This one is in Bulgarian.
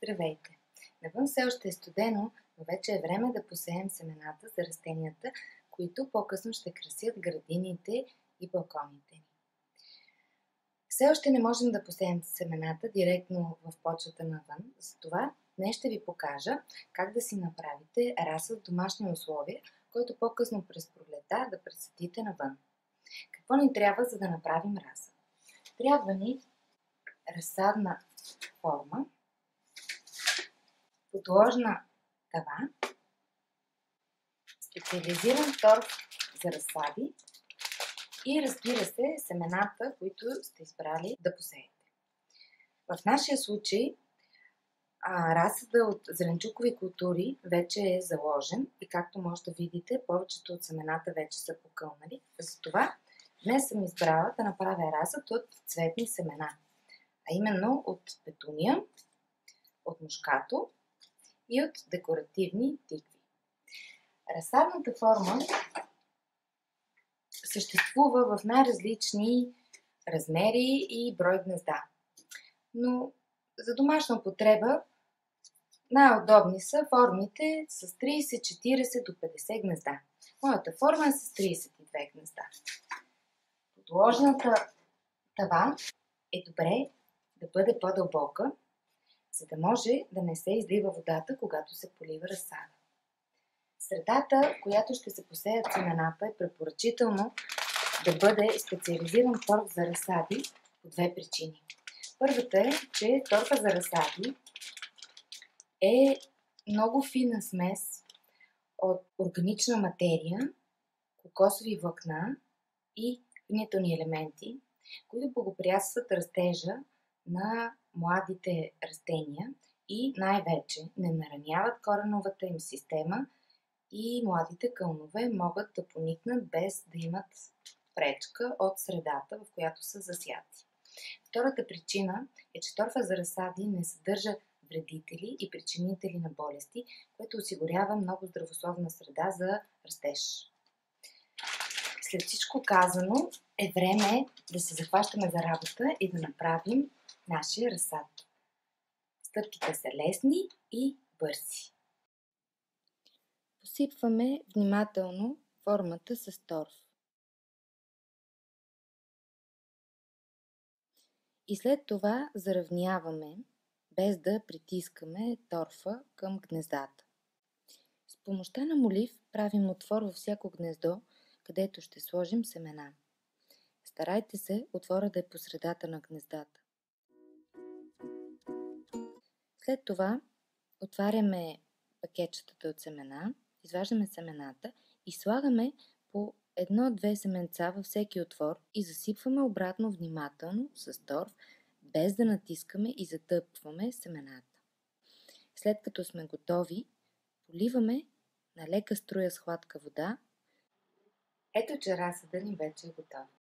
Здравейте! Навън все още е студено, но вече е време да посеем семената за растенията, които по-късно ще красят градините и балконите ни. Все още не можем да посеем семената директно в почвата навън, затова днес ще ви покажа как да си направите разсад в домашни условия, който по-късно през пролета да пресадите навън. Какво ни трябва, за да направим разсад? Трябва ни разсадна форма, подложна тава, специализиран торф за разсади и, разбира се, семената, които сте избрали да посеете. В нашия случай разсада от зеленчукови култури вече е заложен и, както може да видите, повечето от семената вече са покълнали. Затова днес съм избрала да направя разсад от цветни семена, а именно от петуния, от мускато и от декоративни тикви. Разсадната форма съществува в най-различни размери и брой гнезда, но за домашна употреба най-удобни са формите с 30, 40 до 50 гнезда. Моята форма е с 32 гнезда. Подложната тава е добре да бъде по-дълбока, за да може да не се излива водата, когато се полива разсада. Средата, в която ще се посеят семената, е препоръчително да бъде специализиран торф за разсади по две причини. Първата е, че торфа за разсади е много фина смес от органична материя, кокосови влакна и хранителни елементи, които благоприятстват растежа на младите растения и най-вече не нараняват кореновата им система и младите кълнове могат да поникнат без да имат пречка от средата, в която са засяти. Втората причина е, че торфа за разсади не съдържа вредители и причинители на болести, което осигурява много здравословна среда за растеж. След всичко казано е време да се захващаме за работа и да направим нашия разсад. Стъпките са лесни и бързи. Посипваме внимателно формата с торф. И след това заравняваме, без да притискаме торфа към гнездата. С помощта на молив правим отвор във всяко гнездо, където ще сложим семена. Старайте се отвора да е по средата на гнездата. След това отваряме пакетчетата от семена, изваждаме семената и слагаме по 1-2 семенца във всеки отвор и засипваме обратно внимателно с торф, без да натискаме и затъпваме семената. След като сме готови, поливаме на лека струя с хладка вода. Ето, че разсадът ни вече е готов.